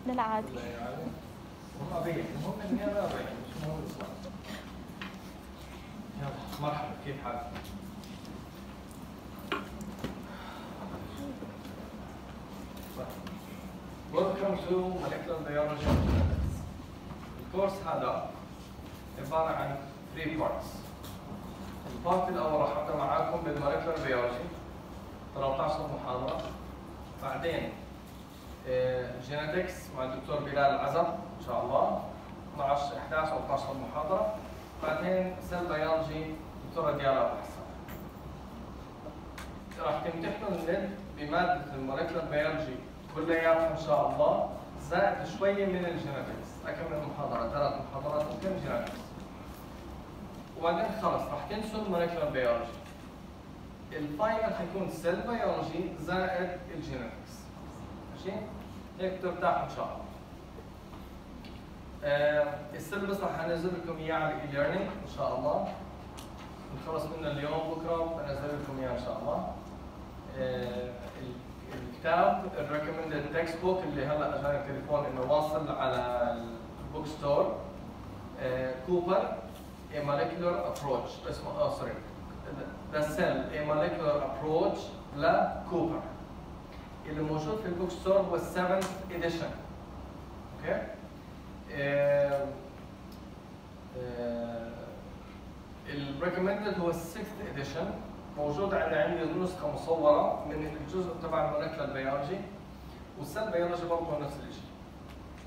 للعادي. هم أبيع، المهم إني أنا أبيع، مش مهم الإصلاح. يلا مرحبا، كيف حالك؟ Welcome to Molecular Biology and Genetics. الكورس هذا عبارة عن 3 parts. البارت الأول راح أبدأ معاكم بالمولكيولر بيولوجي 13 محاضرة. بعدين جينيتكس مع الدكتور بلال العزب إن شاء الله 11 أو 12 محاضرة. بعدين سيل بيولوجي دكتورة ديالا حسن. راح تمتحنوا النت بمادة المولكيولر بيولوجي كلياتها إن شاء الله، زائد شوية من الجينيتكس، أكمل محاضرة 3 محاضرات ممكن جينيتكس. وبعدين خلص راح تنسوا المولكيولر بيولوجي. الفاينل حيكون سيل بيولوجي زائد الجينيتكس. ماشي؟ هيك ترتاحوا إن شاء الله. السيلبس راح انزل لكم اياه على الاي-ليرنينج ان شاء الله. نخلص منه اليوم بكره بنزل لكم اياه ان شاء الله. الكتاب الريكومندد تكست بوك اللي هلا اجاني التليفون انه واصل على البوك ستور، كوبر A Molecular Approach اسمه سوري ذا سيل A Molecular Approach لكوبر اللي موجود في البوك ستور هو 7th edition. اوكي؟ الريكومندد هو 6th edition، موجود عندي نسخه مصوره من الجزء تبع المولكيولر بيولوجي، والسيل بيولوجي برضه نفس الشيء.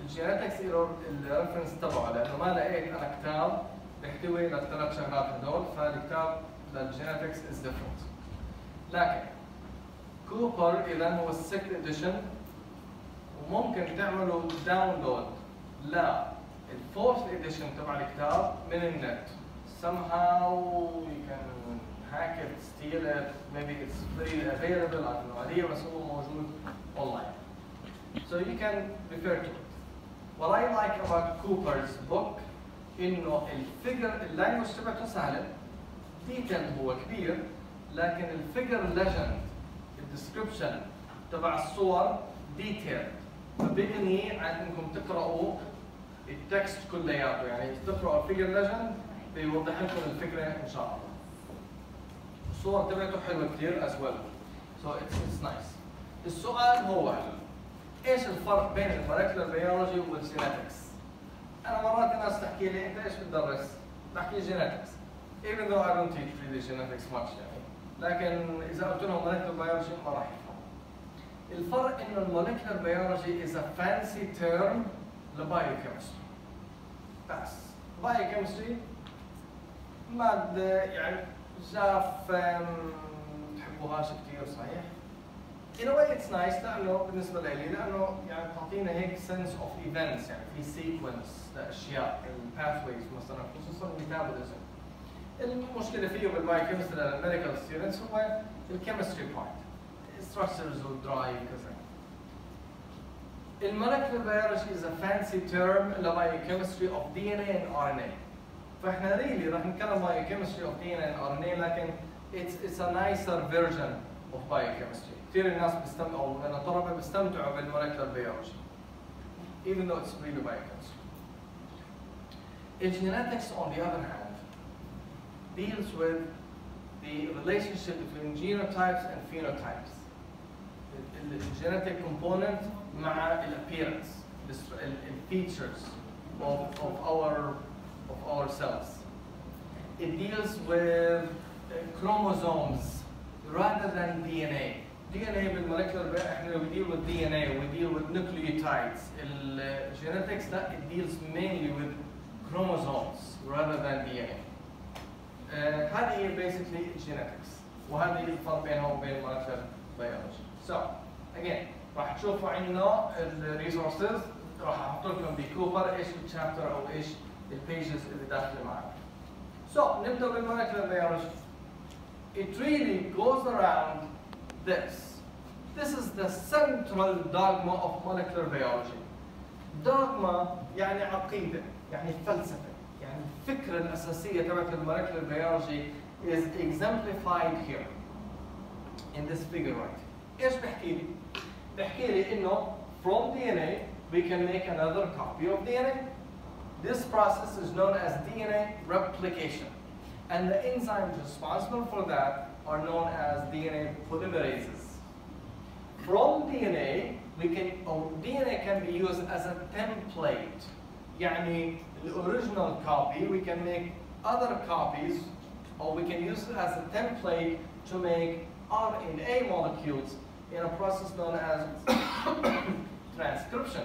الجينيتكس الريفرنس تبعه لانه ما لقيت انا كتاب بيحتوي للثلاث شغلات هدول، فالكتاب للجينيتكس از ديفرنت. لكن كوبر اذا هو 6th edition، وممكن تعملوا داونلود للفورث اديشن تبع الكتاب من النت. somehow you can hack it, steal it, maybe it's free available, I have no idea, بس هو موجود online. So you can refer to it. What I like about Cooper's book إنه الفيجر اللانجوج تبعته سهلة، detailed هو كبير، لكن الفيجر ليجند الديسكربشن تبع الصور detailed، فبيغني عن انكم تقرأوا التكست كلياته، يعني تقرأوا الفيجر ليجند بيوضح لكم الفكرة إن شاء الله. الصور تبعته حلوة كثير as well. So it's nice. السؤال هو إيش الفرق بين المولكيولر بيولوجي والجينيتكس؟ أنا مرات الناس تحكي لي أنت إيش بتدرس؟ بحكي جينيتكس. Even though I don't teach really genetics much يعني. لكن إذا قلت لهم مولكيولر بيولوجي ما راح يفهموا. الفرق إنه المولكيولر بيولوجي is a fancy term لبايوكيمستري. بس بايوكيمستري مادة يعني جافة تحبوهاش كثير صحيح؟ In a way it's nice لأنه بالنسبة لي لأنه يعني تعطينا هيك sense of events، يعني في sequence لأشياء الباثويز مثلا خصوصا الميتابوليزم. المشكلة فيه بالبايوكيمستري للميديكال ستودنتس هو الكيمستري بارت، structures والدرايف كذا. المولكيولر بيولوجي is a fancy term لبايوكيمستري of DNA and RNA. فاحنا really راح نتكلم biochemistry of DNA and RNA، لكن it's a nicer version of biochemistry. كثير الناس بيستمتعوا او الطلبه بيستمتعوا بالمولكيولر بيولوجي even though it's really biochemistry. Genetics on the other hand deals with the relationship between genotypes and phenotypes. The genetic component مع الappearance, the features of our cells. It deals with chromosomes rather than DNA. DNA بالمولكيولر احنا we deal with DNA, we deal with nucleotides. Genetics that it deals mainly with chromosomes rather than DNA. هذه هي basically genetics، وهذا الفرق بينها وبين molecular biology. So again راح تشوفوا عندنا الريسورسز، راح احط لكم بكوبر ايش الشابتر او ايش البيجز اللي داخله معنا. So نبدا بالمولكيولر بيولوجي. It really goes around this. This is the central dogma of molecular biology. Dogma يعني عقيدة، يعني فلسفة، يعني الفكرة الأساسية تبعت المولكيولر بيولوجي is exemplified here in this figure right. إيش بحكي لي؟ بحكي لي إنه from DNA we can make another copy of DNA. This process is known as DNA replication. And the enzymes responsible for that are known as DNA polymerases. From DNA, DNA can be used as a template. يعني the original copy, we can make other copies, or we can use it as a template to make RNA molecules in a process known as transcription.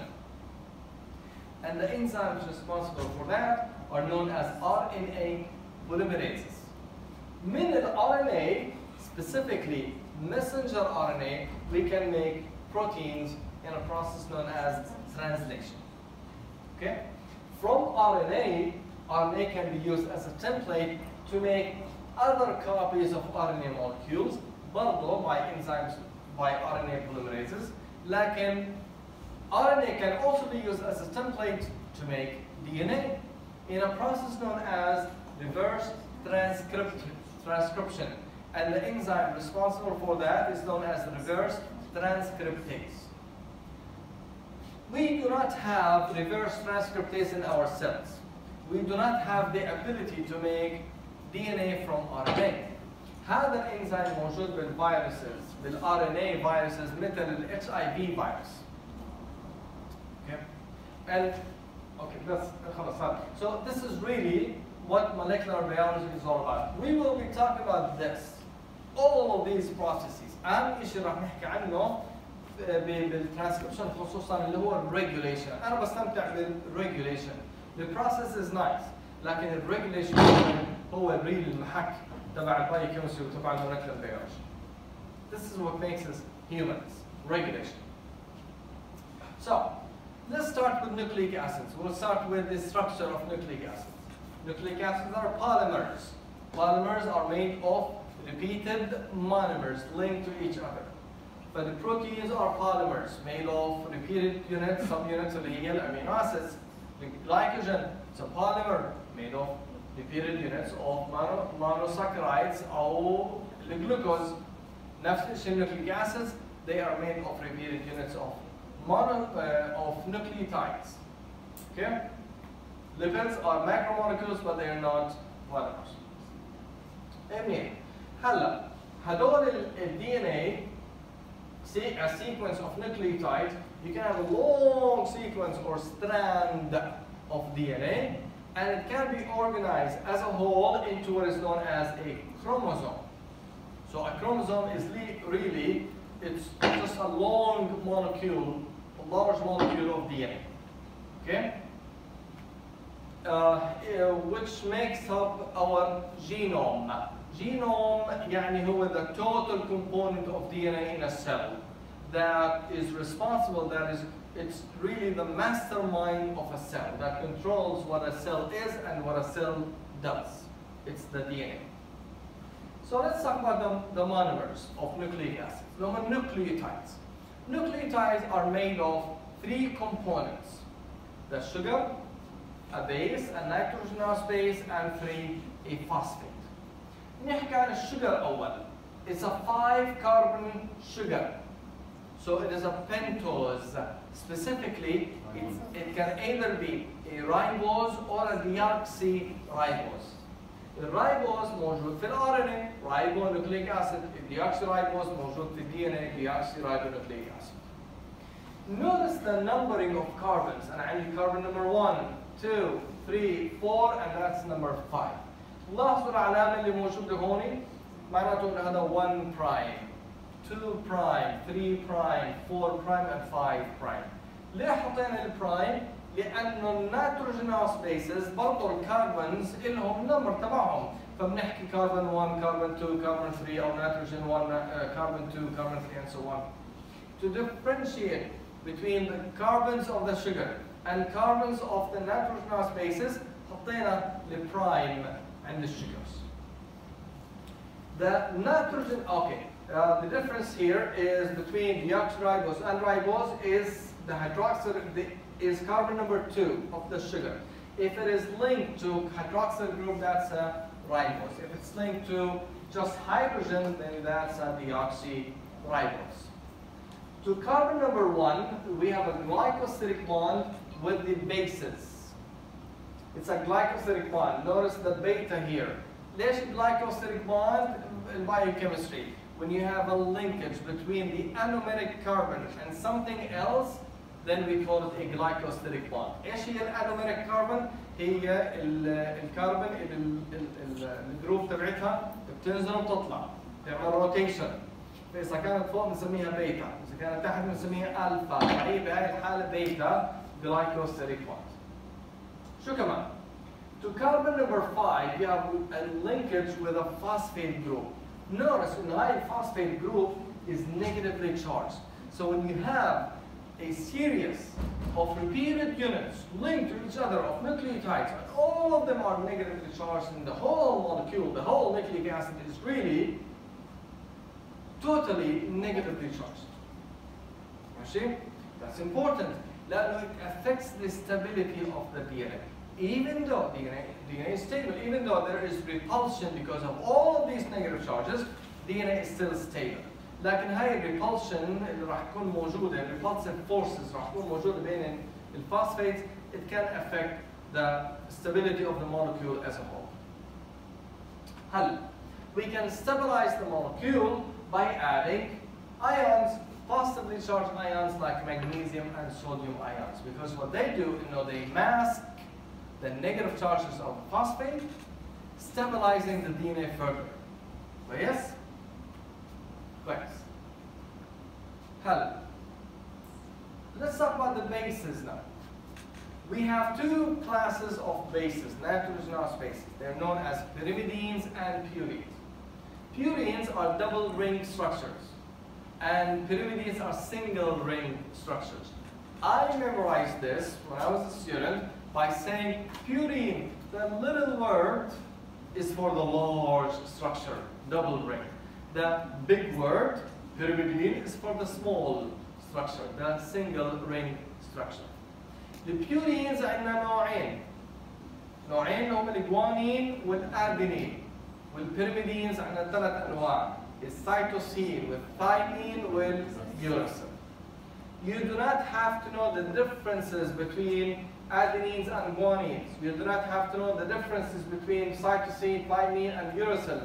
And the enzymes responsible for that are known as RNA polymerases. من RNA, specifically messenger RNA, we can make proteins in a process known as translation. Okay? From RNA, RNA can be used as a template to make other copies of RNA molecules, برضو by enzymes, by RNA polymerases. لكن RNA can also be used as a template to make DNA in a process known as reverse transcription. And the enzyme responsible for that is known as reverse transcriptase. We do not have reverse transcriptase in our cells. We do not have the ability to make DNA from RNA. هذا الانزيم موجود بالفيروسز بالRNA viruses مثل ال HIV virus. Okay? And okay, that's خلاص. So this is really what molecular biology is all about. We will be talking about this, all of these processes. أهم شيء راح نحكي عنه بالترانسكريبشن خصوصا اللي هو الريجوليشن. أنا بستمتع بالريجوليشن. The process is nice، لكن الريجوليشن هو الريل المحك تبع البايوكيمستري وتبع المولكيولر بيولوجي. This is what makes us humans, regulation. So, let's start with nucleic acids. We'll start with the structure of nucleic acids. Nucleic acids are polymers. Polymers are made of repeated monomers linked to each other. But the proteins are polymers made of repeated units, subunits اللي هي الامino acids. The glycogen is a polymer made of repeated units of monosaccharides or the glucose. نفس الشيء nucleic acids, they are made of repeated units of nucleotides. Okay? Lipids are macromolecules, but they are not polymers. Anyway, هلا هدول ال DNA, see a sequence of nucleotides, you can have a long sequence or strand of DNA, and it can be organized as a whole into what is known as a chromosome. So a chromosome is really, it's just a long molecule, a large molecule of DNA. Okay? Which makes up our genome. Genome يعني هو the total component of DNA in a cell that is responsible, it's really the mastermind of a cell that controls what a cell is and what a cell does. It's the DNA. So let's talk about the monomers of nucleic acids. The nucleotides. Nucleotides are made of 3 components: the sugar, a base, a nitrogenous base, and 3, a phosphate. نحكي عن الشجر أول. It's a 5-carbon sugar. So it is a pentose. Specifically, it can either be a ribose or a deoxyribose. الرايبوز موجود في الRNA ribonucleic acid. الdeoxyribose موجود في الDNA deoxyribonucleic acid. Notice the numbering of carbons. أنا عندي carbon number 1, 2, 3, 4, and that's number 5. لاحظوا العلامة اللي موجودة هون معناته إن هذا 1 prime, 2 prime, 3 prime, 4 prime, and 5 prime. ليه حطينا البرايم؟ لأنه النيتروجينوس بيسز برضه الكربونز إلهم نمبر تبعهم، فبنحكي كربون 1, كربون 2, كربون 3 أو نيتروجين 1, كربون 2, كربون 3 and so on. To differentiate between the carbons of the sugar and carbons of the nitrogenous bases حطينا البرايم عند الsugars. The nitrogen, okay, the difference here is between deoxyribose and ribose is the hydroxyl is carbon number 2 of the sugar. If it is linked to hydroxyl group, that's a ribose. If it's linked to just hydrogen, then that's a deoxyribose. To To carbon number 1, we have a glycosidic bond with the bases. It's a glycosidic bond. Notice the beta here. ليش glycosidic bond in biochemistry? When you have a linkage between the anomeric carbon and something else, then we call it a glycosidic bond. ايش هي الانوميريك كاربون؟ هي الكربون الجروب تبعتها بتنزل وتطلع، تعمل روتيشن. فاذا كانت فوق بنسميها بيتا، اذا كانت تحت بنسميها الفا، فهي بهذه الحاله بيتا glycosidic bond. شو كمان؟ To carbon number 5 you have a linkage with a phosphate group. Notice in the phosphate group is negatively charged. So when you have a series of repeated units linked to each other of nucleotides, and all of them are negatively charged in the whole molecule, the whole nucleic acid is really totally negatively charged. ماشي؟ That's important. لأنه it affects the stability of the DNA. Even though DNA is stable, even though there is repulsion because of all of these negative charges, DNA is still stable. لكن هاي الريبulsion اللي راح تكون موجودة، repulsive forces راح تكون موجودة بين الفوسفاتس, it can affect the stability of the molecule as a whole. هل we can stabilize the molecule by adding ions, positively charged ions like magnesium and sodium ions, because what they do, they mask the negative charges of the phosphate, stabilizing the DNA further. Yes? Thanks. Hell. Let's talk about the bases now. We have two classes of bases, nitrogenous bases. They're known as pyrimidines and purines. Purines are double ring structures, and pyrimidines are single ring structures. I memorized this when I was a student by saying purine, the little word is for the large structure, double ring. The big word, pyrimidine, is for the small structure, the single ring structure. The purines عندنا نوعين هم الجوانين والأدينين. والpyrimidines عندنا 3 أنواع. السيتوسين والثايمين واليوراسيل. You do not have to know the differences between adenines and guanines. You do not have to know the differences between cytosine, thymine, and uracil.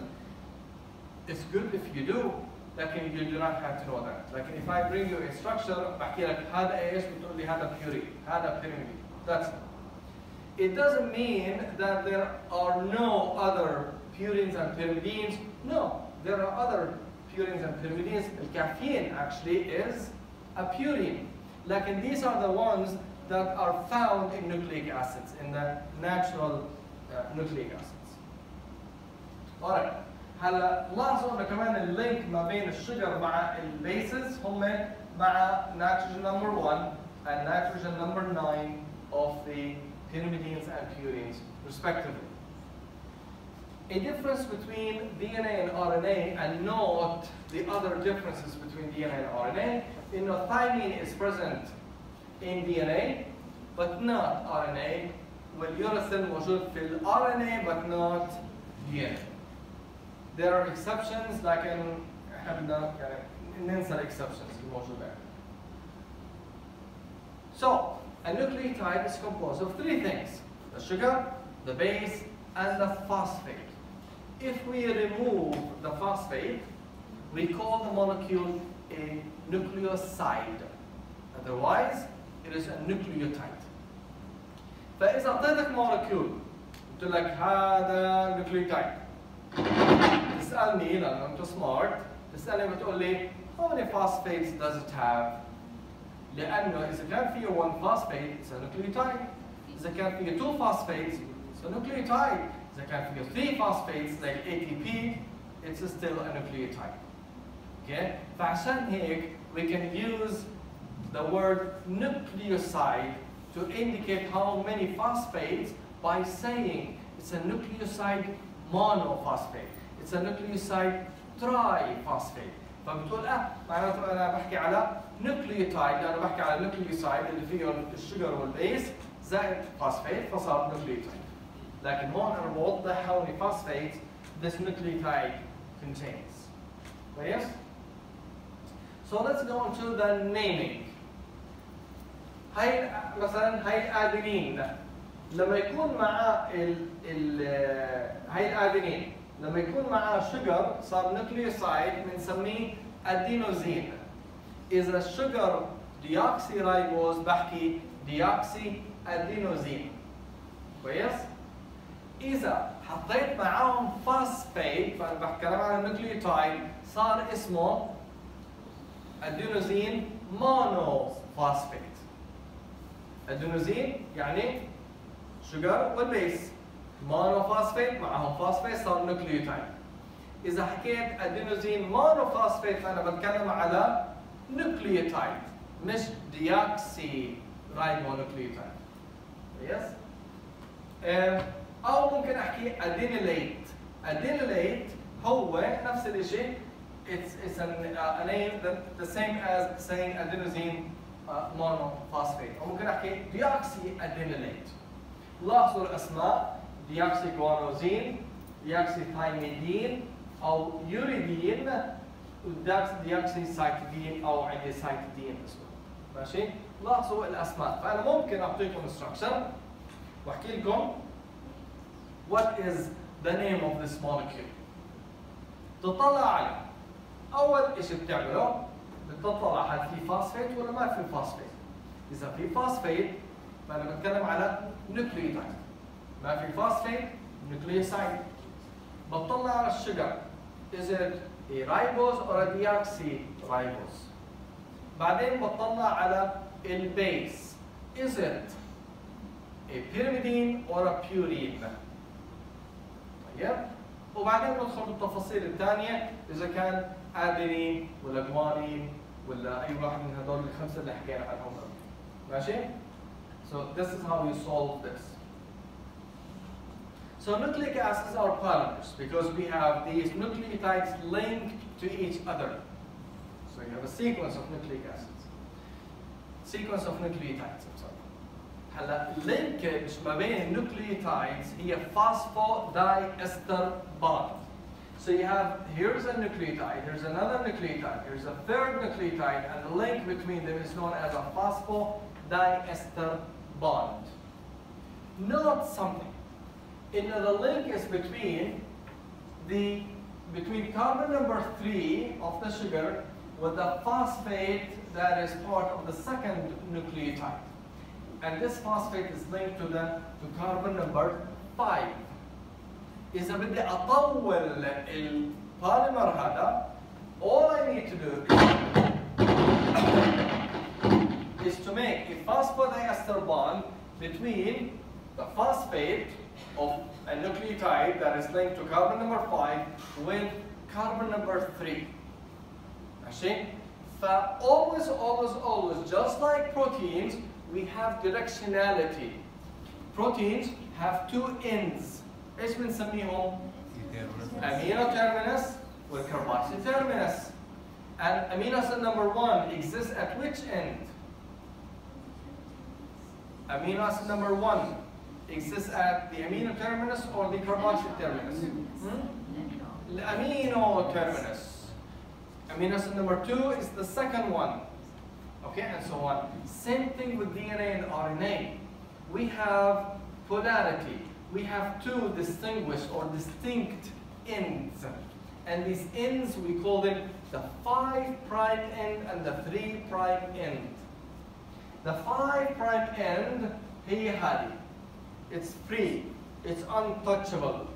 It's good if you do, لكن you do not have to know that. Like if I bring you a structure, بحكي لك هذا ايش؟ بتقول لي هذا purine, هذا pyrimidine. That's it. It doesn't mean that there are no other purines and pyrimidines. No, there are other purines and pyrimidines. Caffeine actually is a purine. Like these are the ones that are found in nucleic acids, in the natural nucleic acids. Alright. هلا لاحظوا انه كمان اللينك ما بين الشجر مع البيسز هم مع nitrogen number 1 and nitrogen number 9 of the pyrimidines and purines respectively. A difference between DNA and RNA, and note the other differences between DNA and RNA, thymine is present in DNA but not RNA, والuracil موجود في RNA but not DNA. There are exceptions, لكن احنا ننسى exceptions الموجودة. So, a nucleotide is composed of 3 things: the sugar, the base, and the phosphate. If we remove the phosphate, we call the molecule a nucleoside. Otherwise, it is a nucleotide. فإذا أعطيتك molecule قلت لك هذا nucleotide، تسألني لأنه أنت smart، تسألني بتقول لي how many phosphates does it have؟ لأنه إذا كان فيه 1 phosphate it's a nucleotide. إذا كان فيه 2 phosphates it's a nucleotide. إذا كان فيه 3 phosphates like ATP it's still a nucleotide. Okay? فعشان هيك we can use the word nucleoside to indicate how many phosphates by saying it's a nucleoside monophosphate. It's a nucleoside triphosphate. فبتقول معناته انا بحكي على nucleotide لانه بحكي على nucleoside اللي فيه الشجر والبيس زائد فوسفات فصار nucleotide. لكن هون انا بوضح how many phosphates this nucleotide contains. كويس؟ So let's go into the naming. هاي مثلا هاي الادينين لما يكون معاه هاي الادينين لما يكون معاه شجر صار نيوكليوسايد بنسميه ادينوزين. إذا الشجر ديوكسي رايبوز بحكي ديوكسي ادينوزين. كويس؟ إذا حطيت معاهم فاسفيت فأنا بحكي عن النيوكليوتايد صار اسمه ادينوزين مونوفاسفيت. ادينوزين يعني شجر والبيس، مونوفاسفيت معهم فاسفيت صار نيوكليوتايد. إذا حكيت ادينوزين مونوفاسفيت فأنا بتكلم على نيوكليوتايد مش ديوكسي رايبونيوكليوتايد. يس؟ أو ممكن أحكي أدينيليت. أدينيليت هو نفس الشيء. It's a name the same as saying adenosine monophosphate. أو ممكن أحكي ديوكسي أدينيليت. لاحظوا الأسماء ديوكسي جوانوزين، ديوكسي ثايميدين، أو يوريدين، وديوكسي سايتيدين أو عندي سايتيدين اسمه. ماشي؟ لاحظوا الأسماء. فأنا ممكن أعطيكم instruction وأحكي لكم what is the name of this molecule. تطلع عليه. أول شيء بتعمله بتطلع هل في فاسفيت ولا ما في فاسفيت. إذا في فاسفيت فأنا بتكلم على نيوكليوتايد. ما في فاسفيت نيوكليوسايد. بطلع على الشجر. Is it a ribose or a deoxyribose؟ بعدين بطلع على البيس. Is it a pyrimidine or a purine؟ طيب؟ وبعدين ندخل بالتفاصيل الثانية إذا كان ادينين ولا جوانين ولا أي واحد من هذول الخمسة اللي حكينا عنهم. ماشي؟ So this is how you solve this. So nucleic acids are polymers because we have these nucleotides linked to each other. So you have a sequence of nucleic acids. Sequence of nucleotides, I'm sorry. هلا linkage ما بين النوكليوتايدز هي phosphodiester bond. So you have here's a nucleotide, here's another nucleotide, here's a third nucleotide, and the link between them is known as a phosphodiester bond. Note something. The link is between carbon number 3 of the sugar with the phosphate that is part of the second nucleotide. And this phosphate is linked to carbon number 5. إذا بدي أطول البوليمر هذا, all I need to do is to make a phosphodiester bond between the phosphate of a nucleotide that is linked to carbon number 5 with carbon number 3. ماشي؟ فalways, always, just like proteins, we have directionality. Proteins have two ends. ايش بنسميهم؟ amino terminus والcarboxy terminus. And amino acid number 1 exists at which end? Amino acid number 1 exists at the amino terminus or the carboxy terminus? The amino terminus. Amino acid number 2 is the second one. Okay, and so on. Same thing with DNA and RNA. We have polarity. We have two distinguished or distinct ends. And these ends, we call them the 5' end and the 3' end. The 5' end, هي هذه. It's free. It's untouchable.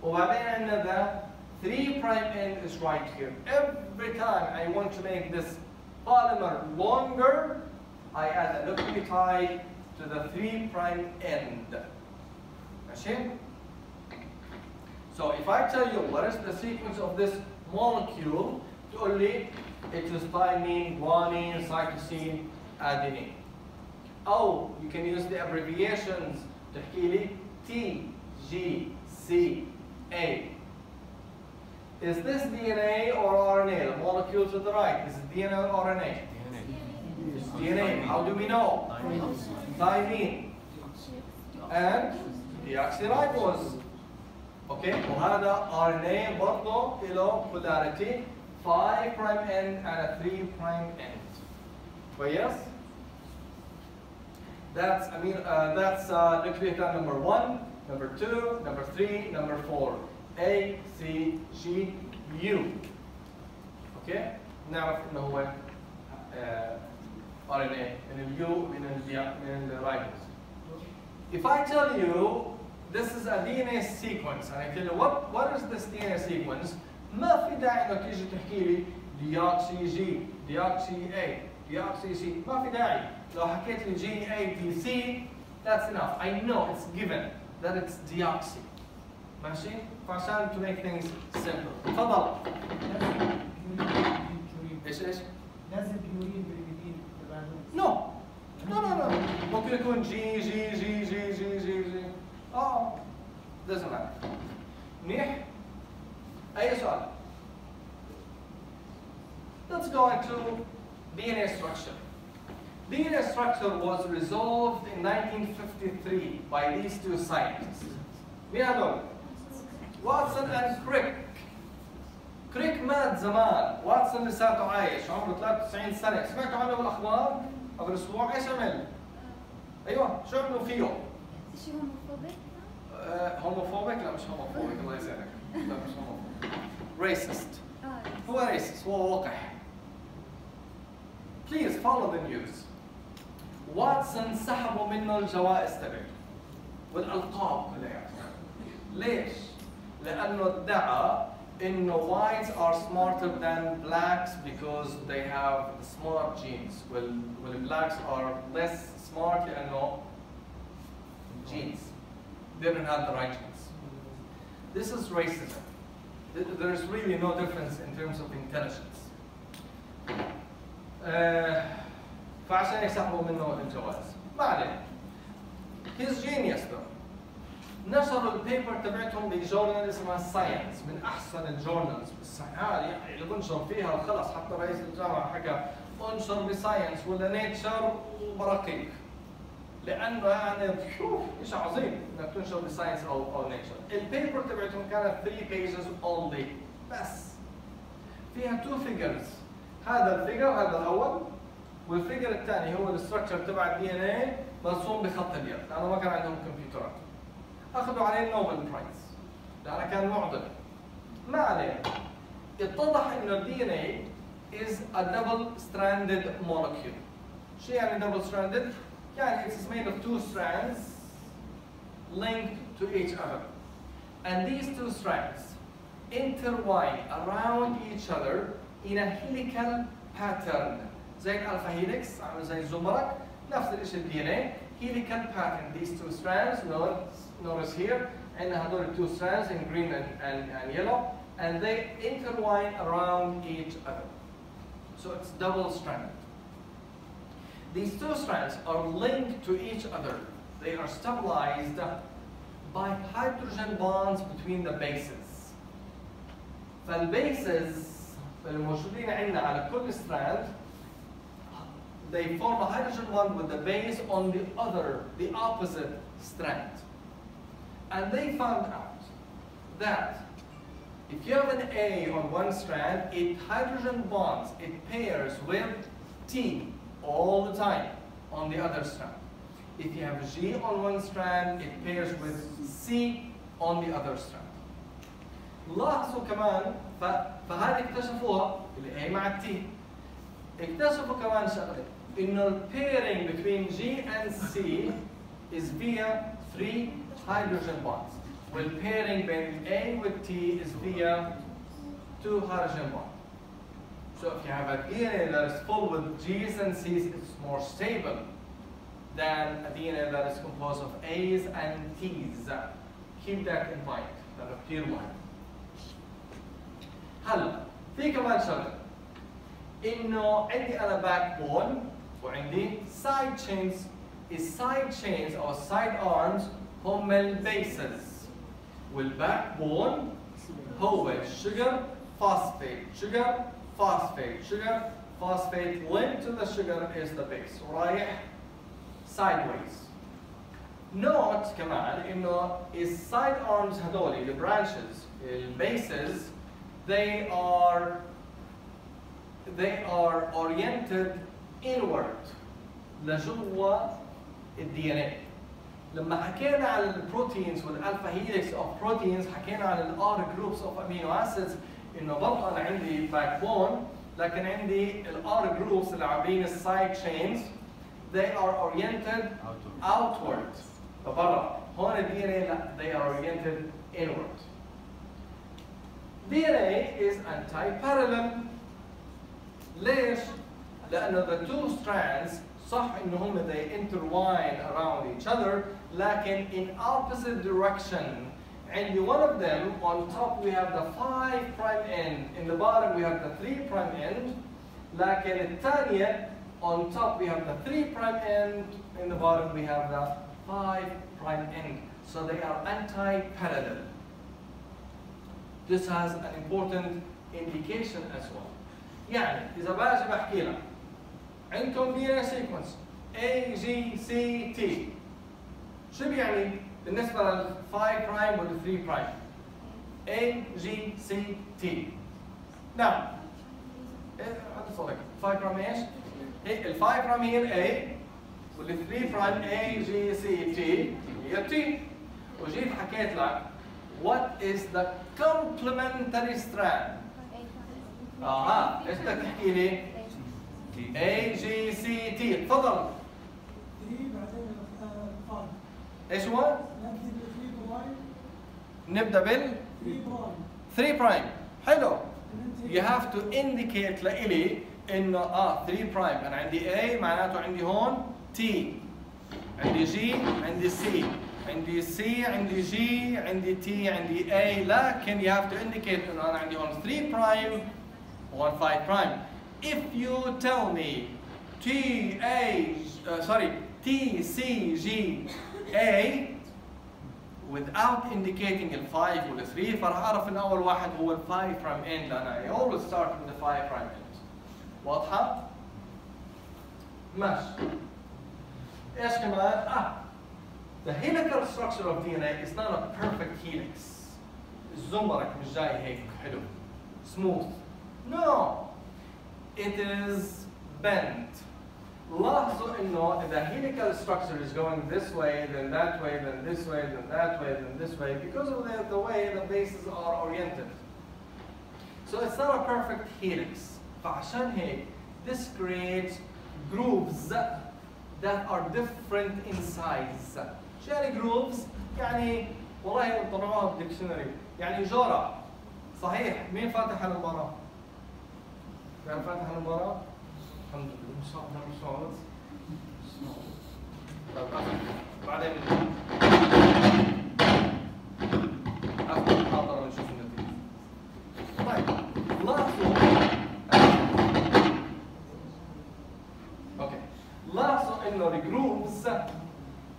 وبعدين عندنا the 3' end is right here. Every time I want to make this polymer longer, I add a nucleotide to the 3' end. ماشي؟ So if I tell you what is the sequence of this molecule, تقول لي it is thymine, guanine, cytosine, adenine. أو you can use the abbreviations تحكي لي TGCA. Is this DNA or RNA? The molecule to the right, is it DNA or RNA? It's DNA. How do we know? Thymine. And deoxyribose. Okay, وهذا RNA برضه له polarity 5' 5 prime end and a 3 prime end. كويس؟ That's nucleotide number 1, number 2, number 3, number 4. A, C, G, U. Okay? نعرف انه هو RNA من اليو من الريبوز. If I tell you this is a DNA sequence and I tell you what is this DNA sequence, ما في داعي انك تيجي تحكي لي ديوكسي جي، ديوكسي A، ديوكسي سي، ما في داعي. لو حكيت لي GATC that's enough. I know it's given that it's deoxy. ماشي؟ فعشان to make things simple. تفضل. ايش؟ لازم بيورين بالمدين No. ممكن يكون جي. doesn't matter. منيح؟ أي سؤال؟ Let's go into DNA structure. DNA structure was resolved in 1953 by these two scientists. مين هذول؟ واتسون and كريك. كريك مات زمان، واتسون لساته عايش، عمره 93 سنة، سمعتوا عنه بالأخبار؟ قبل أسبوع، إيش عمل؟ أيوه، شو عملوا فيه؟ شو هوموفوبيك؟ هوموفوبيك؟ لا مش هوموفوبيك، الله يسعدك. لا مش هوموفوبيك. ريسست. هو ريسست، هو وقح. Please follow the news. واتسون سحبوا منه الجوائز تبعته والألقاب كلها. ليش؟ لأنه ادعى إنه whites are smarter than blacks because they have the smart genes. Well, blacks are less smart لأنه genes. They don't have the right genes. This is racism. There's really no difference in terms of intelligence. فعشان يسحبوا منه الجوائز. ما عليه. He's genius though. نشروا البيبر تبعتهم بجورنال اسمها ساينس، من احسن الجورنالز هذه يعني اللي بنشر فيها خلص. حتى رئيس الجامعه حكى انشر بساينس ولا نيتشر وبرقيق، لانه يعني شيء عظيم انك تنشر بساينس او نيتشر. البيبر تبعتهم كانت 3 pages only بس، فيها 2 figures. هذا الفيجر هذا الاول، والفيجر الثاني هو الستركشر تبع الدي ان اي مرسوم بخط اليد، لانه ما كان عندهم كمبيوترات. اخذوا عليه النوبل برايز لانه كان معضل. ما عليه. اتضح انه الدي ان اي is a double stranded molecule. شو يعني double stranded؟ يعني it's made of 2 strands linked to each other. And these 2 strands intertwine around each other in a helical pattern. زي الالفا هيليكس، عامل زي الزمرك، نفس الشيء الدي ان اي. helical pattern. These 2 strands, notice here, and هذول 2 strands in green and yellow, and they intertwine around each other. So it's double stranded. These 2 strands are linked to each other. They are stabilized by hydrogen bonds between the bases. فالbases الموجودين عندنا على كل strand, they form a hydrogen bond with the base on the opposite strand. And they found out that if you have an A on one strand, it hydrogen bonds, it pairs with T all the time on the other strand. If you have G on one strand, it pairs with C on the other strand. لاحظوا كمان فهذه اكتشفوها اللي A مع T. اكتشفوا كمان شغله انه ال pairing between G and C is via 3 hydrogen bonds. While pairing between A with T is via 2 hydrogen bonds. So if you have a DNA that is full with G's and C's, it's more stable than a DNA that is composed of A's and T's. Keep that in mind. That appear one. هلا في كمان شغله انه عندي انا باك بون وعندي سايد تشينز. السايد تشينز او السايد ارمز هم البيسز، والباك بون هو الشجر فوسفيت شجر فوسفيت شجر فوسفيت linked to the sugar is the base ورايح sideways. نوت كمان انه السايد ارمز هذول البرانشز البيسز they are they are oriented inward لجوا الدي ان اي. لما حكينا عن البروتينز والالفا هيليكس اوف بروتينز حكينا عن الار جروبس اوف امينو اسيدز انه برضه انا عندي باك بون لكن عندي الار جروبس اللي عاملين السايد تشينز they are oriented outward فبرا. هون الدي ان اي لا they are oriented inward. DNA is anti-parallel. ليش؟ لأنه the two strands صح إنه هم they intertwine around each other لكن in opposite direction. عندي one of them on top we have the 5 prime end, in the bottom we have the 3 prime end. لكن الثانية on top we have the 3 prime end, in the bottom we have the 5 prime end. So they are anti-parallel. This has an important indication as well. يعني إذا باجي بحكي لك عندكم DNA sequence A, G, C, T. شو بيعني بالنسبة لل 5 prime وال 3 prime؟ A, G, C, T. نعم. هذا صدق 5 prime ايش؟ ال 5 prime هي ال A وال 3 prime A, G, C, T هي ال T. وجيت حكيت لك what is the complementary strand؟ ايش بدك تحكي لي؟ A, G, C, T. تفضل. 3 بعدين 5. ايش هو؟ نبدأ بال 3 برايم. نبدا بال 3 برايم. 3 برايم. حلو. You have to indicate لإلي إنه 3 برايم أنا عندي A معناته عندي هون T. عندي G عندي C. عندي C عندي G عندي T عندي A لكن you have to indicate إنه أنا عندي هون 3 برايم وهون 5 برايم. If you tell me T C G A without indicating ال 5 وال 3 فراح اعرف ان اول واحد هو ال 5 prime end لان I always start with the 5 prime end. واضحة؟ ماشي. ايش كمان؟ The helical structure of DNA is not a perfect helix. الزمرك مش جاي هيك حلو smooth. No. It is bent. لاحظوا انه the helical structure is going this way, then that way, then this way, then that way, then this way, because of the way the bases are oriented. So it's not a perfect helix. فعشان هيك this creates grooves that are different in size. شو يعني grooves؟ يعني والله طلعوها بالديكشنري، يعني جورة. صحيح، مين فاتح المباراة؟ كان فاتح المباراة؟ الحمد لله مش صعود بعدين اخذ المحاضرة ونشوف النتيجة. طيب لاحظوا لاحظوا انه الجروفز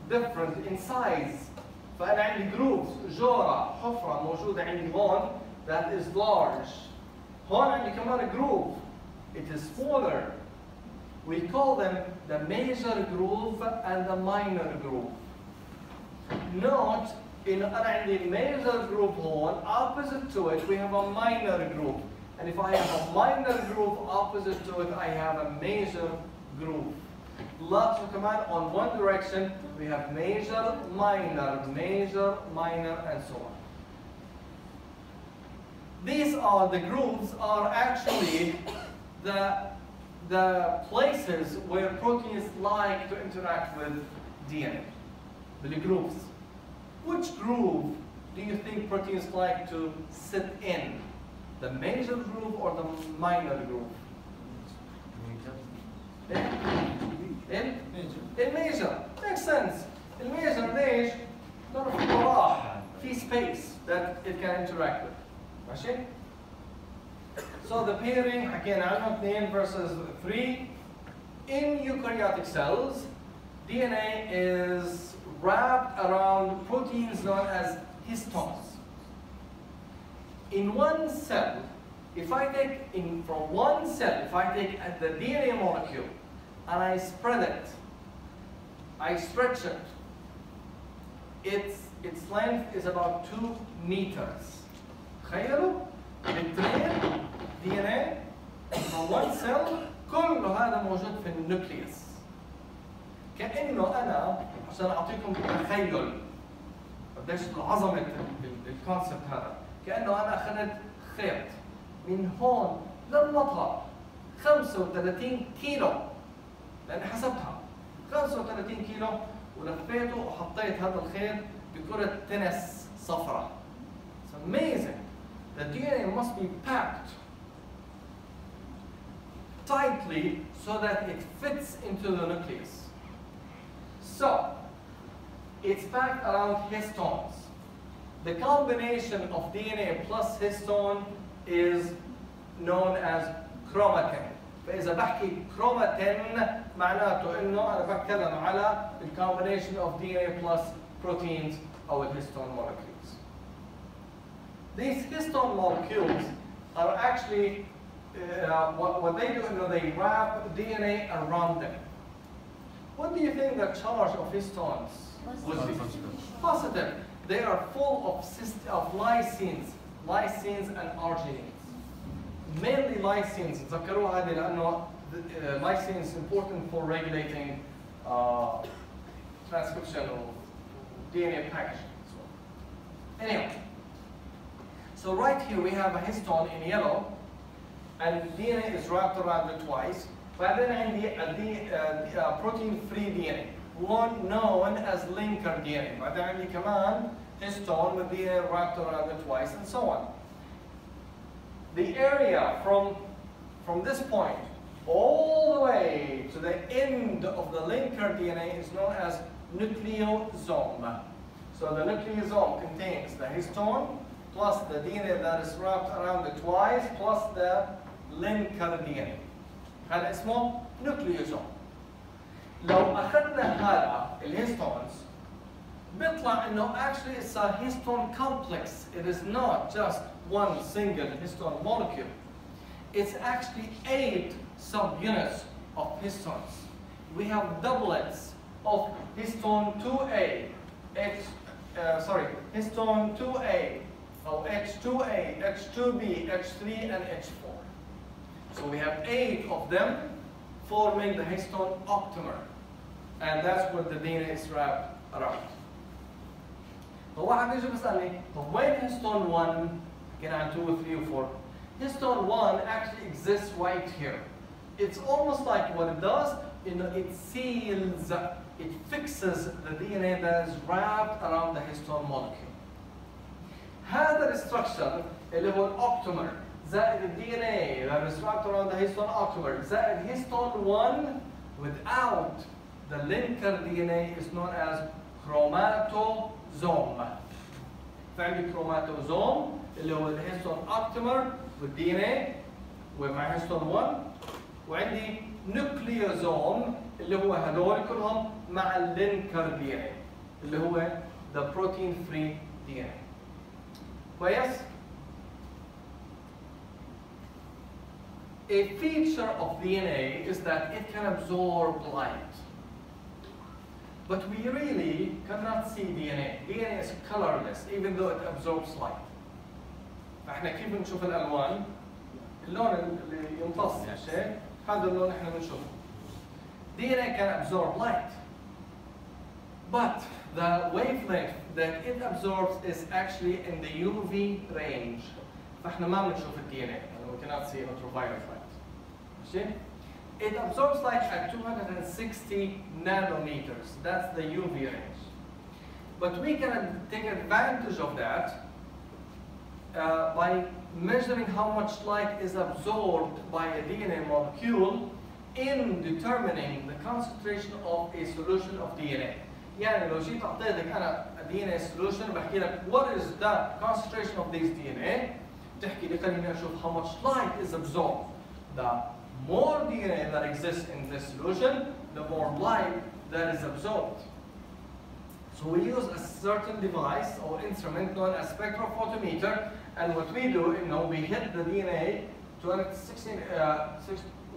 different in size. فانا عندي جروفز جورة حفرة موجودة عندي هون that is large. هون عندي كمان جروف it is smaller. We call them the major groove and the minor groove. Note, in أنا عندي major groove هون, opposite to it we have a minor groove. And if I have a minor groove opposite to it, I have a major groove. Lots of command on one direction, we have major, minor, and so on. These are the grooves are actually the places where proteins like to interact with DNA. The grooves. Which groove do you think proteins like to sit in? The major groove or the minor groove? الميجر. Makes sense. الميجر ليش؟ لأنه في فراغ، في space that it can interact with. ماشي؟ So the pairing حكينا عنه 2 versus 3. In eukaryotic cells, DNA is wrapped around proteins known as histones. In one cell, if I take the DNA molecule and I spread it, I stretch it, its length is about 2 meters. تخيلوا بالترين DNA from one cell كل هذا موجود في النوكليوس. كأنه أنا عشان أعطيكم تخيل قديش عظمة الكونسبت هذا، كأنه أنا أخذت خيط من هون للمطار 35 كيلو، لأني حسبتها 35 كيلو، ولفيته وحطيت هذا الخيط بكرة تنس صفراء. It's amazing. The DNA must be packed tightly so that it fits into the nucleus. So, it's packed around histones. The combination of DNA plus histone is known as chromatin. فإذا بحكي chromatin معناته إنه أنا بتكلم على the combination of DNA plus proteins أو histone molecules. These histone molecules are actually what they do is they wrap DNA around them. What do you think the charge of histones would be? Positive. They are full of lysines and arginines. Mainly lysines. تذكروها هذه لأنه lysine is important for regulating transcription of DNA packaging. Anyway, so right here we have a histone in yellow, and DNA is wrapped around it twice. بعدين عندي protein-free DNA, one known as linker DNA. بعدين عندي كمان histone with DNA wrapped around it twice, and so on. The area from this point all the way to the end of the linker DNA is known as nucleosome. So the nucleosome contains the histone plus the DNA that is wrapped around it twice plus the linker DNA. هذا اسمه nucleosome. لو أخذنا هذا الهيستونز بيطلع إنه actually it's a histone complex. It is not just one single histone molecule. It's actually 8 subunits of histones. We have doublets of histone 2A, histone 2A, or H2A, H2B, H3, and H4. So we have 8 of them forming the histone octamer, and that's what the DNA is wrapped around. فواحد بيجي بيسألني طب وين histone 1 كان عن 2 3 و 4. Histone 1 actually exists right here. It's almost like what it does, it seals, it fixes the DNA that is wrapped around the histone molecule. هذا الستركشر اللي هو الأوكتومر زائد ال DNA that is wrapped around the histone octamer زائد histone 1 without the linker DNA is known as chromatosome. فعندي chromatosome اللي هو الهيستون octamer والDNA ومع histone 1، وعندي nucleosome اللي هو هذول كلهم مع اللينكر DNA اللي هو the protein free DNA. كويس؟ A feature of DNA is that it can absorb light. But we really cannot see DNA. DNA is colorless even though it absorbs light. فاحنا كيف بنشوف الالوان؟ اللون اللي يمتص شيء هذا اللون احنا بنشوفه. DNA can absorb light. But the wavelength that it absorbs is actually in the UV range. فاحنا ما بنشوف ال DNA. We cannot see ultraviolet light. ماشي؟ It absorbs light at 260 nanometers. That's the UV range. But we can take advantage of that by measuring how much light is absorbed by a DNA molecule in determining the concentration of a solution of DNA. يعني لو جيت أعطيتك أنا a DNA solution بحكي لك what is the concentration of this DNA تحكي لي خليني أشوف how much light is absorbed. The more DNA that exists in this solution, the more light that is absorbed. So we use a certain device or instrument known as spectrophotometer, and what we do, we hit the DNA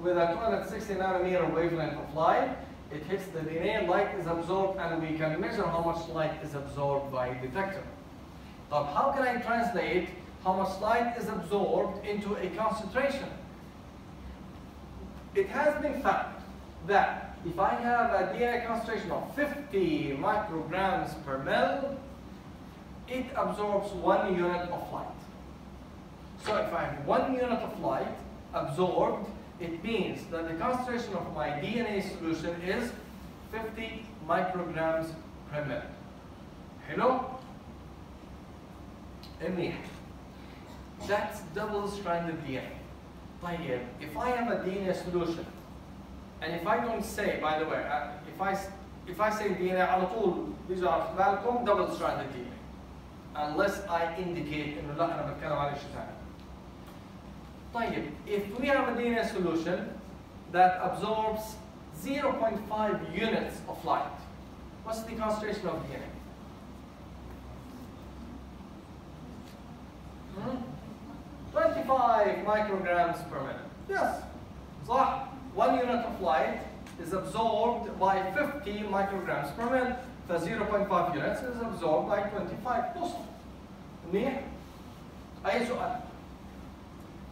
with a 260 nanometer wavelength of light. It hits the DNA, light is absorbed, and we can measure how much light is absorbed by a detector. But how can I translate how much light is absorbed into a concentration? it has been found that if I have a DNA concentration of 50 micrograms per ml, it absorbs 1 unit of light. So if I have 1 unit of light absorbed, it means that the concentration of my DNA solution is 50 micrograms per ml. Hello? منيح. That's double-stranded DNA. طيب, if I have a DNA solution, and if I don't say, by the way, if I say DNA على طول بيجي على بالكم double-stranded DNA, unless I indicate إنه لا أنا بتكلم عن شيء ثاني. طيب, if we have a DNA solution that absorbs 0.5 units of light, what's the concentration of DNA? 25 micrograms per minute. Yes. صح. 1 unit of light is absorbed by 50 micrograms per minute. So 0.5 units is absorbed by 25 توصل. منيح؟ أي سؤال؟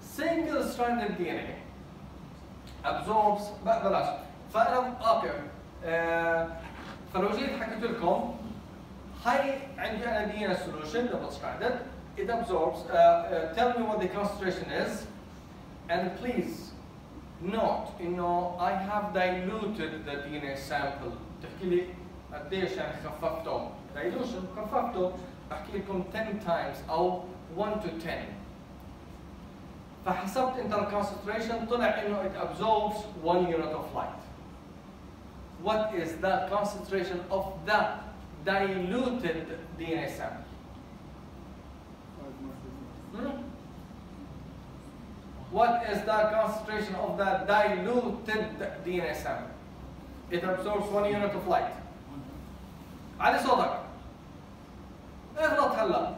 Single-stranded DNA absorbs بلاش. فأنا أوكي. فلو جيت حكيت لكم هاي عندي أنا DNA solution double-stranded. It absorbs. Tell me what the concentration is, and please note, I have diluted the DNA sample. تحكي لي قديش يعني خففته؟ Dilution خففته بحكي لكم 10 times أو 1 to 10. فحسبت انت concentration طلع انه it absorbs 1 unit of light. What is the concentration of the diluted DNA sample? What is the concentration of the diluted DNA sample? It absorbs 1 unit of light. علي صوتك. اغلط هلا.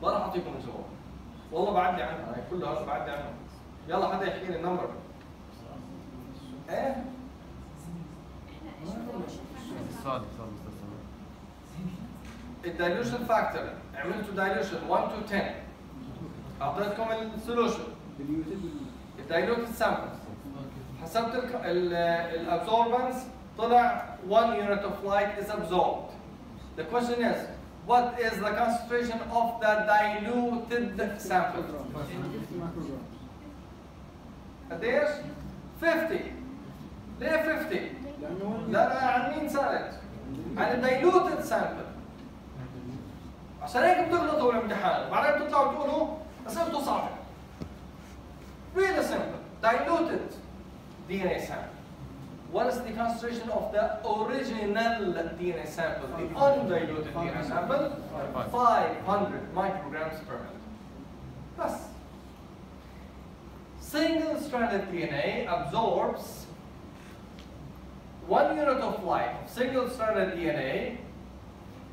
ما راح اعطيكم الجواب. والله بعدي عنها، هي كلها هذا بعدي عنها. يلا حدا يحكي لي النمبر. ايه؟ الدايلوشن فاكتور عملتوا دايلوشن 1 to 10 اعطيتكم السولوشن الدايلوتد سامبل حسبت الابزوربنس طلع 1 unit of light is absorbed. The question is, what is the concentration of the diluted sample? قديش؟ 50. ليه 50؟ لا عن مين سألت؟ عن الدايلوتد سامبل. عشان هيك بتغلطوا بالامتحان، بعدين بتطلعوا تقولوا اسئلته صعبة. Really simple. Diluted DNA sample. What is the concentration of the original DNA sample? The undiluted DNA sample? 500 micrograms per minute. Plus, single-stranded DNA absorbs 1 unit of light of single-stranded DNA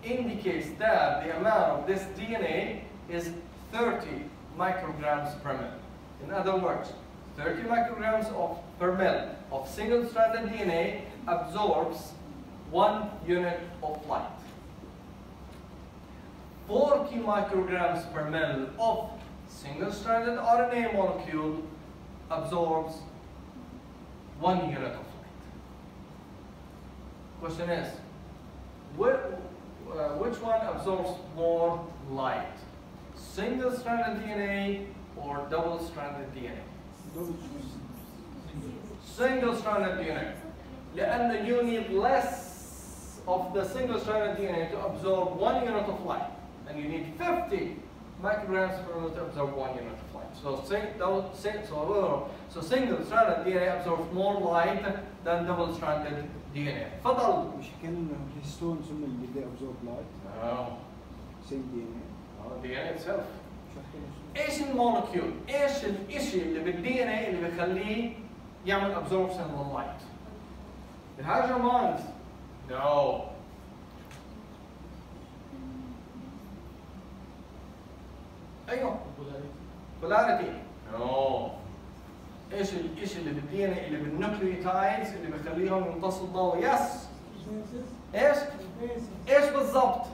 indicates that the amount of this DNA is 30 micrograms per mil. In other words, 30 micrograms per mil of single-stranded DNA absorbs 1 unit of light. 40 micrograms per mil of single-stranded RNA molecule absorbs 1 unit of light. Question is, which one absorbs more light? Single-stranded DNA or double-stranded DNA? Single-stranded DNA. لأن you need less of the single-stranded DNA to absorb 1 unit of light, and you need 50 micrograms per mil to absorb 1 unit of light. So single-stranded DNA absorbs more light than double-stranded DNA. تفضل. مش كان الهيستونز هم اللي they absorb light؟ No. Same DNA. DNA itself. ايش المولكيول؟ ايش الشيء اللي بالدي ان اي اللي بيخليه يعمل ابزوربشن لللايت؟ الهيدرومونز؟ نو. ايوه. بولاريتي؟ نو. ايش الشيء اللي بالدي ان اي اللي بالنيوكليوتايدز اللي بيخليهم يمتصوا الضوء؟ يس. ايش؟ ايش بالضبط؟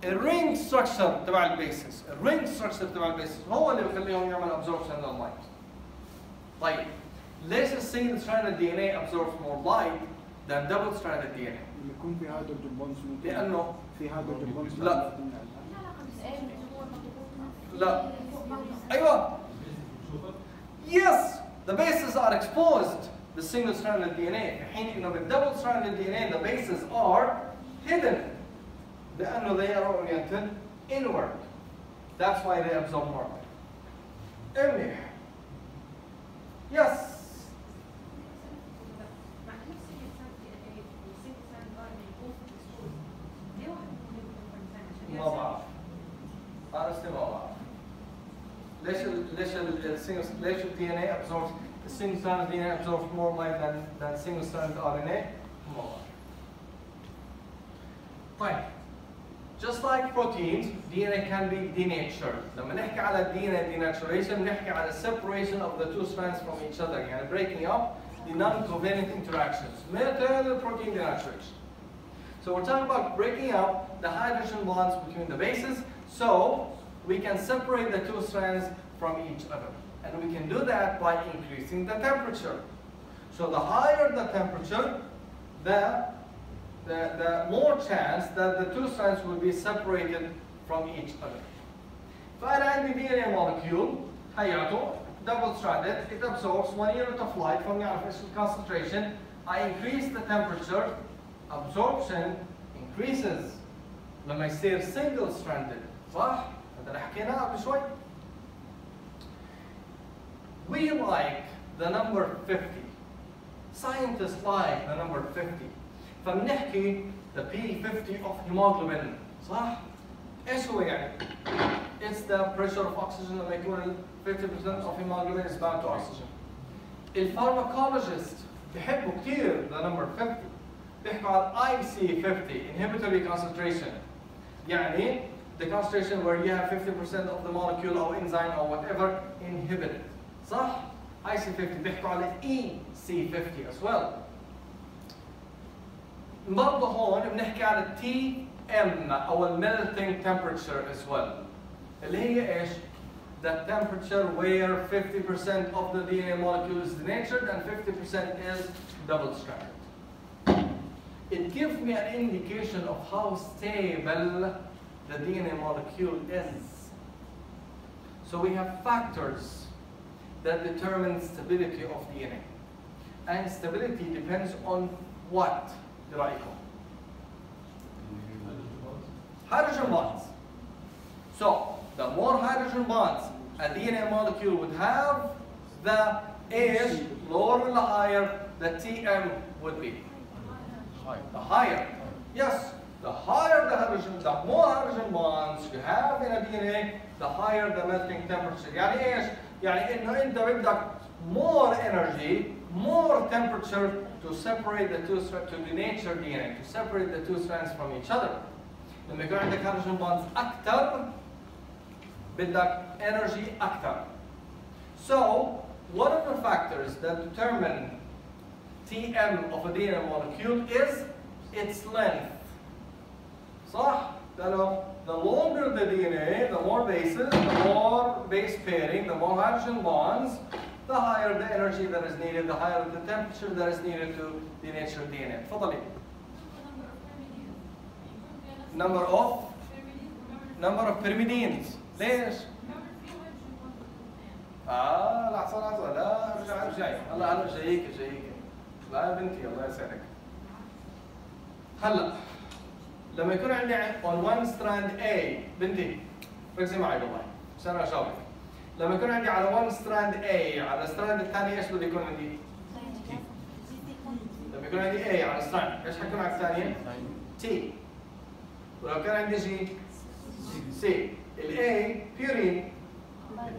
الرينج ستراكشر تبع البيسز، الرينج ستراكشر تبع البيسز هو اللي بخليهم يعمل ابزوربشن لللايت. طيب ليش السنجل ستراند دي ان اي absorbs more light than double stranded DNA؟ يكون في هيدروجين بونز لانه في هيدروجين بونز لا. لا ايوه yes the bases are exposed the single stranded DNA في حين انه بالدبل stranded DNA the bases are hidden لانه they are oriented inward. That's why they absorb more light. منيح. Yes. ما بعرف. honestly ما بعرف. ليش ال DNA absorbs the single stranded DNA absorbs more light than single stranded RNA؟ ما بعرف. طيب. Just like proteins, DNA can be denatured. لما نحكي على DNA denaturation نحكي على separation of the two strands from each other يعني breaking up the non-covalent interactions مثل protein denaturation. So we're talking about breaking up the hydrogen bonds between the bases so we can separate the two strands from each other. And we can do that by increasing the temperature. So the higher the temperature, the more chance that the two strands will be separated from each other. فأنا عندي DNA molecule هياته double stranded, it absorbs 1 unit of light from the artificial concentration. I increase the temperature, absorption increases لما يصير single stranded. صح؟ هذا اللي حكيناه قبل شوي. We like the number 50. Scientists like the number 50. فبنحكي the P50 of hemoglobin صح؟ ايش هو يعني؟ It's the pressure of oxygen لما يكون 50% of hemoglobin is bound to oxygen. الفارماكولوجيست بحبوا كثير the number 50. بيحكوا على IC50 inhibitory concentration. يعني the concentration where you have 50% of the molecule or enzyme or whatever inhibited. صح؟ IC50 بيحكوا على EC50 as well. برضه هون بنحكي على TM او melting temperature as well. اللي هي ايش؟ The temperature where 50% of the DNA molecule is denatured and 50% is double stranded. It gives me an indication of how stable the DNA molecule is. So we have factors that determine stability of DNA. And stability depends on what? برأيكم؟ Hydrogen bonds. So, the more hydrogen bonds a DNA molecule would have, the H lower or higher the TM would be. The higher. Yes, the higher the hydrogen, the more hydrogen bonds you have in a DNA, the higher the melting temperature. يعني ايش؟ يعني انه انت بدك more energy, more temperature to separate the two strands, to denature DNA, to separate the two strands from each other. لما يكون عندك hydrogen bonds أكثر بدك energy أكثر. So, one of the factors that determine TM of a DNA molecule is its length. صح؟ لأنه the longer the DNA, the more bases, the more base pairing, the more hydrogen bonds, the higher the energy that is needed, the higher the temperature that is needed to denature DNA. تفضلي. Number of pyrimidines. ليش؟ لحظة لا ارجعي هلا جايك لا يا بنتي الله يسعدك. هلا لما يكون عندي on one strand A بنتي ركزي معي والله عشان اجاوبك. لما يكون عندي على one strand A على الستراند الثاني ايش بده يكون عندي؟ T. لما يكون عندي A على strand ايش حيكون على الثانية؟ T. ولو كان عندي G C. ال A purine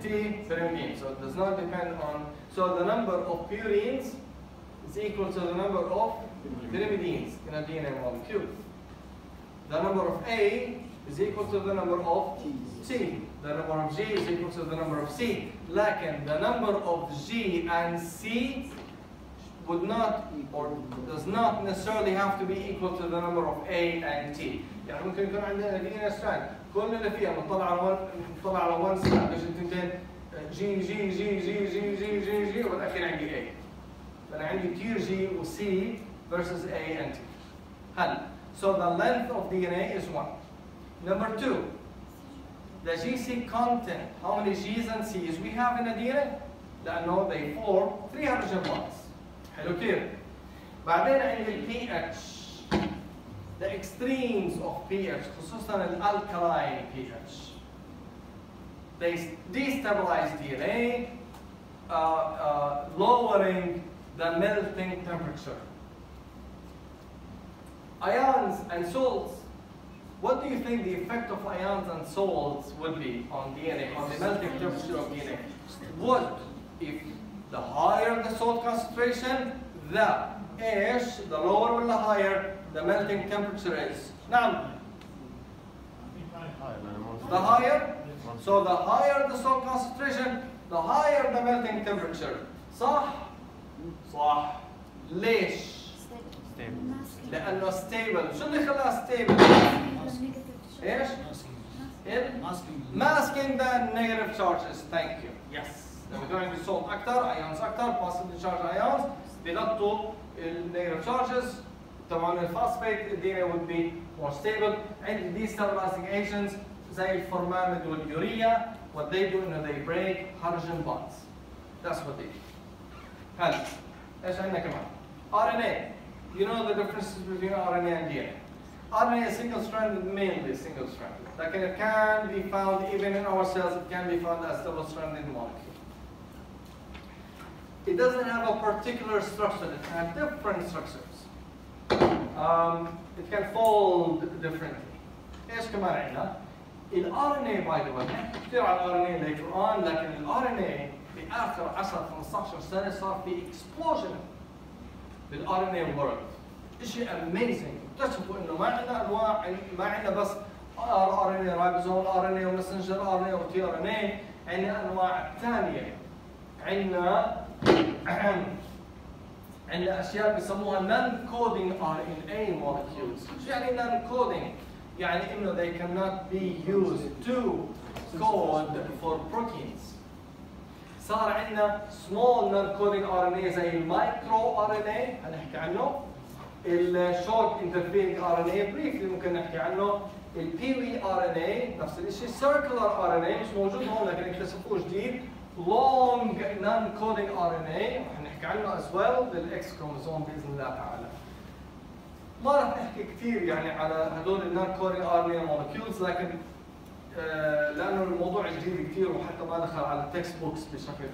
T pyrimidine. So it does not depend on. So the number of purines is equal to the number of pyrimidines in a DNA molecule. The number of A is equal to the number of T. The number of G is equal to the number of C. لكن the number of G and C would not or does not necessarily have to be equal to the number of A and T. يعني ممكن يكون عندنا دي ان ستراند كل اللي فيها بنطلع على 1 ستراند بيجي التنتين جي جي جي جي جي جي جي جي وبالاخير عندي اي. فانا عندي تير جي وسي versus A and T. هلا so the length of DNA is 1. Number 2, the GC content, how many G's and C's we have in a DNA? لأنه they form 3 hydrogen bonds. حلو كتير. بعدين عندي ال pH, the extremes of pH, خصوصا ال alkaline pH. They destabilize DNA, lowering the melting temperature. Ions and salts. What do you think the effect of ions and salts would be on DNA, on the melting temperature of DNA? Would, if the higher the salt concentration, the lower or the higher the melting temperature is? Now, the higher, so the higher the salt concentration, the higher the melting temperature. صح؟ صح. ليش؟ لأنه stable. شو اللي خلاها stable؟ ايش؟ Masking the negative charges. Thank you. Yes. لما يكون عندي salt أكثر، ions أكثر، positively charged ions بيغطوا ال negative charges. طبعاً الفوسفات DNA would be more stable. عندي destabilizing agents زي الفورماميد واليوريا. What they do is they break hydrogen bonds. That's what they do. هلا ايش عندنا كمان؟ RNA. You know the differences between RNA and DNA. RNA is single-stranded, mainly single-stranded. Like it can be found even in our cells, it can be found as double-stranded molecule. It doesn't have a particular structure, it has different structures. It can fold differently. ايش كمان عندنا؟ ال RNA by the way، كثير على RNA later on، لكن ال RNA بآخر 10-15 سنة صار في explosion بال RNA world. شيء amazing. اكتشفوا انه ما عندنا انواع، ما عندنا بس RNA رايبوزوم، RNA ومسنجر RNA وتي RNA، عندنا انواع ثانية. عندنا اشياء بيسموها non-coding RNA molecules. شو يعني non-coding؟ يعني انه they cannot be used to code for proteins. صار عندنا small non-coding RNA زي المايكرو RNA هنحكي عنه، الشورت interfering RNA briefly ممكن نحكي عنه، البيوي RNA نفس الشيء، circular RNA مش موجود هون لكن اكتشفوه جديد، long non-coding RNA وحنحكي عنه as well بالاكس كروموسوم باذن الله تعالى. ما راح نحكي كثير يعني على هدول non-coding RNA molecules لكن لانه الموضوع جديد كثير وحتى ما دخل على التكست بوكس بشكل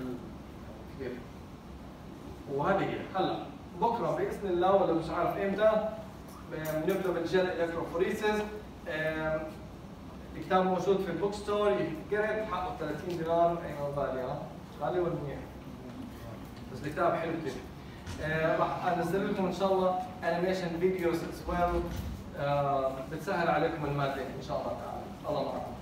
كبير. وهذه هي. هلا بكره باذن الله ولا مش عارف امتى بنبدا بالجل الكتروفوريسيس. الكتاب موجود في البوك ستور، يتقرا بحقه 30 دينار. ايوه غالي، غالي ولا منيح؟ بس الكتاب حلو كثير. راح انزل لكم ان شاء الله انيميشن فيديوز از ويل، بتسهل عليكم الماده ان شاء الله تعالى. الله معكم.